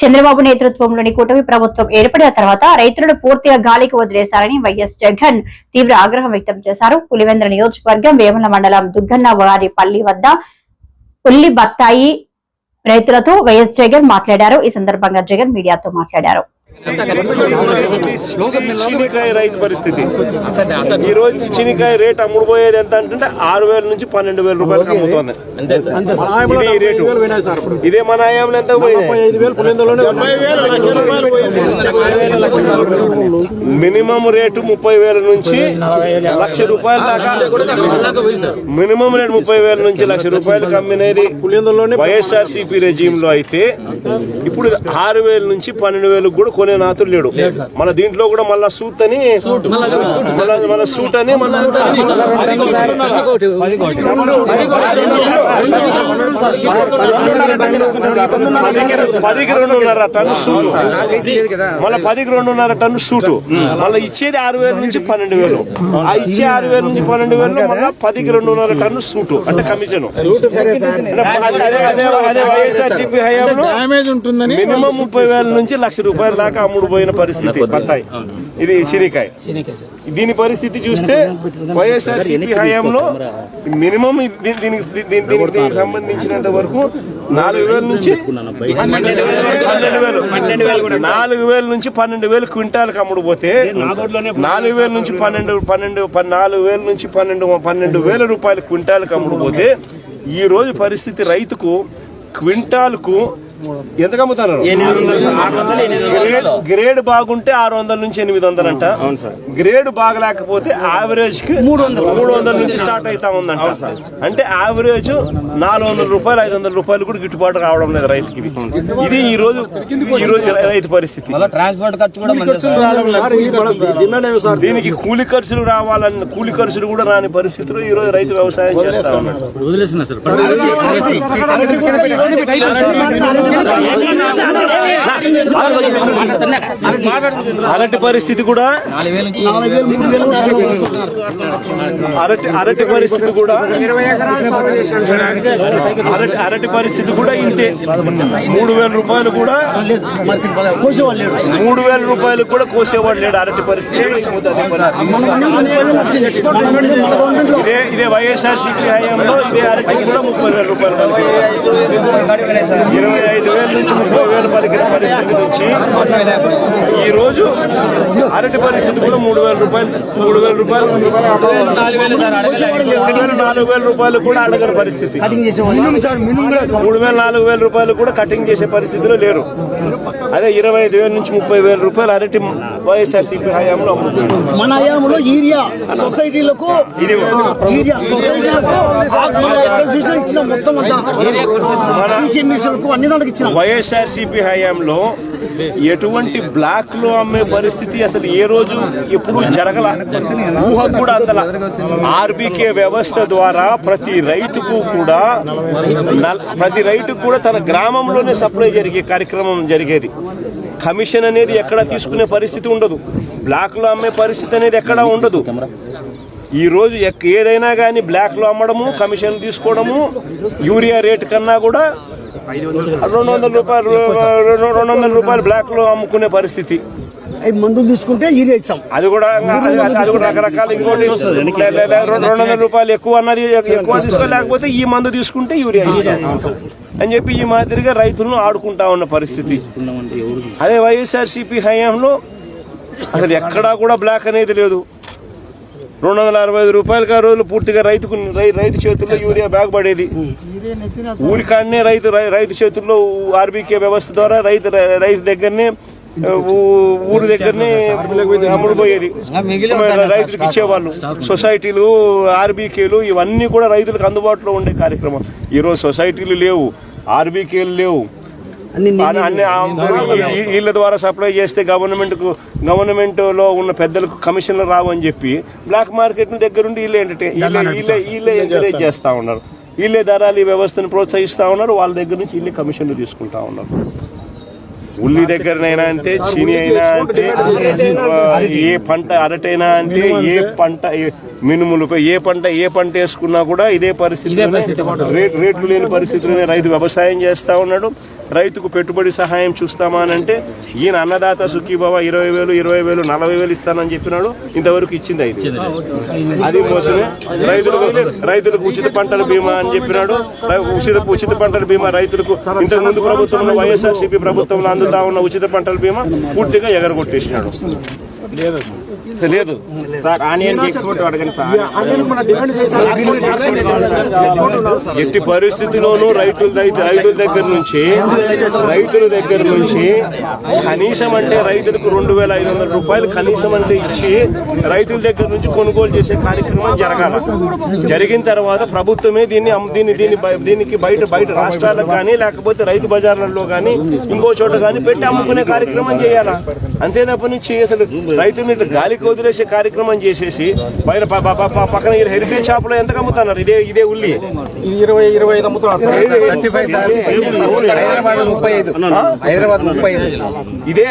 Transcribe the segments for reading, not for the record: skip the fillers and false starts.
చంద్రబాబు నేతృత్వంలోని కూటమి ప్రభుత్వం ఏర్పడిన తర్వాత రైతులను పూర్తిగా గాలికి వదిలేశారని వైఎస్ జగన్ తీవ్ర ఆగ్రహం వ్యక్తం చేశారు. పులివెందుల నియోజకవర్గం వేముల మండలం దుగ్గన్నవారిపల్లి వద్ద ఉల్లి బత్తాయి రైతులతో వైఎస్ జగన్ మాట్లాడారు. ఈ సందర్భంగా జగన్ మీడియాతో మాట్లాడారు. చీనికాయ రైతు పరిస్థితి ఈ రోజు చీనికాయ రేట్ అమ్ముడుపోయేది ఎంత అంటే 6,000 నుంచి 12,000 రూపాయలకు అమ్ముతోంది. ఇది రేటు. ఇదే మన హయాంలో ఎంత మినిమం రేటు 30,000 నుంచి 1,00,000 రూపాయల దాకా. మినిమం రేటు 30,000 నుంచి 1,00,000 రూపాయలకు అమ్మినది వైఎస్ఆర్సీపీ రెజీమ్ లో అయితే ఇప్పుడు 6,000 నుంచి 12,000 కూడా కొనే నాతులు లేడు. మన దీంట్లో కూడా మళ్ళా సూట్ అని మన సూట్ అని మన 10కి 2.5 టన్ను సూటు, మళ్ళీ 10కి 2.5 టన్ను సూటు, మళ్ళీ ఇచ్చేది 6,000 నుంచి 12,000. ఆ ఇచ్చే 6,000 నుంచి 12,000 మళ్ళీ 10కి 2.5 టన్ను సూటు అంటే కమిషన్. అదే వైఎస్ఆర్సీపీ హయాంలో మినిమం 30,000 నుంచి 1,00,000 రూపాయల దాకా అమ్ముడు పోయిన పరిస్థితి బత్తాయి. ఇది శనికాయ. దీని పరిస్థితి చూస్తే వైఎస్ఆర్సీపీ హయాంలో మినిమం దీనికి సంబంధించినంత వరకు 4,000 నుంచి 12,000 క్వింటాలకు అమ్ముడు పోతే 4,000 నుంచి 12,000 రూపాయల క్వింటాలకు అమ్ముడు పోతే ఈ రోజు పరిస్థితి రైతుకు క్వింటాల్కు ఎంత అమ్ముతున్నారు? గ్రేడ్ బాగుంటే 600 నుంచి 800 అంట. గ్రేడ్ బాగలేకపోతే యావరేజ్ కి 300 నుంచి స్టార్ట్ అవుతా ఉందంట. అంటే యావరేజ్ 400 రూపాయలు 500 రూపాయలు కూడా గిట్టుబాటు రావడం లేదు రైతుకి. ఇది ఈ రోజు రైతు పరిస్థితి. దీనికి కూలి ఖర్చులు రావాలన్న కూలి ఖర్చులు కూడా రాని పరిస్థితిలో ఈ రోజు రైతు వ్యవసాయం చేస్తా ఉన్నాడు. అరటి పరిస్థితి కూడా అరటి పరిస్థితి కూడా అరటి పరిస్థితి కూడా ఇంతే. 3,000 రూపాయలు కూడా 3,000 రూపాయలు కూడా కోసేవాడు లేడు. అరటి పరిస్థితి ఇదే వైఎస్ఆర్సీపీ హయాంలో ఇదే అరటి కూడా 30,000 రూపాయలు 25,000 నుంచి 30,000 పలికిన పరిస్థితి నుంచి ఈ రోజు అరటి పరిస్థితి కూడా 3,000 రూపాయలు 4,000 రూపాయలు కూడా అడగని పరిస్థితి. 4,000 రూపాయలు కూడా కటింగ్ చేసే పరిస్థితిలో లేరు. అదే 25,000 నుంచి 30,000 రూపాయలు అరటి వైఎస్ఆర్సీపీ హయాంలో అమ్ముతుంది. మన హయాంలో యూరియా సొసైటీలకు ఇది వైఎస్ఆర్సీపీ హయాంలో ఎటువంటి బ్లాక్ లో అమ్మే పరిస్థితి అసలు ఏ రోజు ఎప్పుడు జరగల, ఊహకు కూడా అందల. ఆర్బీకే వ్యవస్థ ద్వారా ప్రతి రైతుకు కూడా తన గ్రామంలోనే సప్లై జరిగే కార్యక్రమం జరిగేది. కమిషన్ అనేది ఎక్కడా తీసుకునే పరిస్థితి ఉండదు, బ్లాక్ లో అమ్మే పరిస్థితి అనేది ఎక్కడా ఉండదు. ఈ రోజు ఏదైనా కానీ బ్లాక్ లో అమ్మడము, కమిషన్ తీసుకోవడము, యూరియా రేటు కన్నా కూడా 200 రూపాయలు బ్లాక్ లో అమ్ముకునే పరిస్థితి. మందులు తీసుకుంటే యూరియా ఇచ్చాం, అది కూడా రకరకాల. ఇంకోటి 200 రూపాయలు ఎక్కువ అన్నది ఎక్కువ తీసుకోలేకపోతే ఈ మందు తీసుకుంటే యూరియా అని చెప్పి ఈ మాదిరిగా రైతులను ఆడుకుంటా ఉన్న పరిస్థితి. అదే వైఎస్ఆర్సీపీ హయాంలో అసలు ఎక్కడా కూడా బ్లాక్ అనేది లేదు. 265 రూపాయలకి ఆ రోజులు పూర్తిగా రైతు చేతుల్లో యూరియా బ్యాగ్ పడేది. ఊరికాడనే రైతు చేతుల్లో ఆర్బీకే వ్యవస్థ ద్వారా రైతు దగ్గరనే ఊరి దగ్గరనే అమ్ముడుపోయేది, రైతులకు ఇచ్చేవాళ్ళు. సొసైటీలు, ఆర్బీకేలు ఇవన్నీ కూడా రైతులకు అందుబాటులో ఉండే కార్యక్రమం. ఈరోజు సొసైటీలు లేవు, ఆర్బీకేలు లేవు. వీళ్ళ ద్వారా సప్లై చేస్తే గవర్నమెంట్ లో ఉన్న పెద్దలకు కమిషన్లు రావు అని చెప్పి బ్లాక్ మార్కెట్ దగ్గరుండి వీళ్ళే ఎంకరేజ్ చేస్తా ఉన్నారు. వీళ్ళే దళారీ వ్యవస్థను ప్రోత్సహిస్తా ఉన్నారు. వాళ్ళ దగ్గర నుంచి వీళ్ళే కమిషన్లు తీసుకుంటా ఉన్నారు. ఉల్లి దగ్గరనైనా అంతే, చీని అయినా అంతే, ఏ పంట అరటైనా అంతే, ఏ పంట మినుములపై ఏ పంట వేసుకున్నా కూడా ఇదే పరిస్థితి, రేట్లు లేని పరిస్థితుల్లోనే రైతు వ్యవసాయం చేస్తా ఉన్నాడు. రైతుకు పెట్టుబడి సహాయం చూస్తామా అని అంటే ఈయన అన్నదాత సుఖీభవ 20,000 20,000 40,000 ఇస్తానని చెప్పినాడు, ఇంతవరకు ఇచ్చింది 5. అది మోసమే. రైతులకు ఉచిత పంటల బీమా అని చెప్పినాడు, ఉచిత పంటల బీమా రైతులకు ఇంతకు ముందు ప్రభుత్వంలో వైఎస్ఆర్సీపీ ప్రభుత్వంలో అందుతా ఉన్న ఉచిత పంటల బీమా పూర్తిగా ఎగరగొట్టేసినాడు. లేదు సార్ ఆనియన్ ఎక్స్పోర్ట్ అడగండి సార్. ఎట్టి పరిస్థితిలోనూ రైతుల దగ్గర నుంచి కనీసం అంటే రైతులకు 2,500 రూపాయలు కనీసం అంటే ఇచ్చి రైతుల దగ్గర నుంచి కొనుగోలు చేసే కార్యక్రమం జరగాలి. జరిగిన తర్వాత ప్రభుత్వమే దీనికి బయట రాష్ట్రాలకు కానీ లేకపోతే రైతు బజార్లలో కానీ ఇంకో చోట కానీ పెట్టి అమ్ముకునే కార్యక్రమం చేయాలా. అంతే తప్ప నుంచి అసలు రైతుని గాలికి వదిలేసే కార్యక్రమం చేసేసి బయట పక్కన హెరిటేజ్ షాప్ లో ఎంత అమ్ముతున్నారు? ఇదే ఉల్లి 20-25 అమ్ముతున్నారు. ఇదే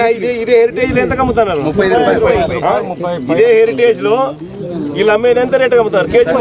హెరిటేజ్ లో ఎంత అమ్ముతున్నారు? 30. ఇదే హెరిటేజ్ లో వీళ్ళు అమ్మేది ఎంత రేట్ అమ్ముతారు? కేజీ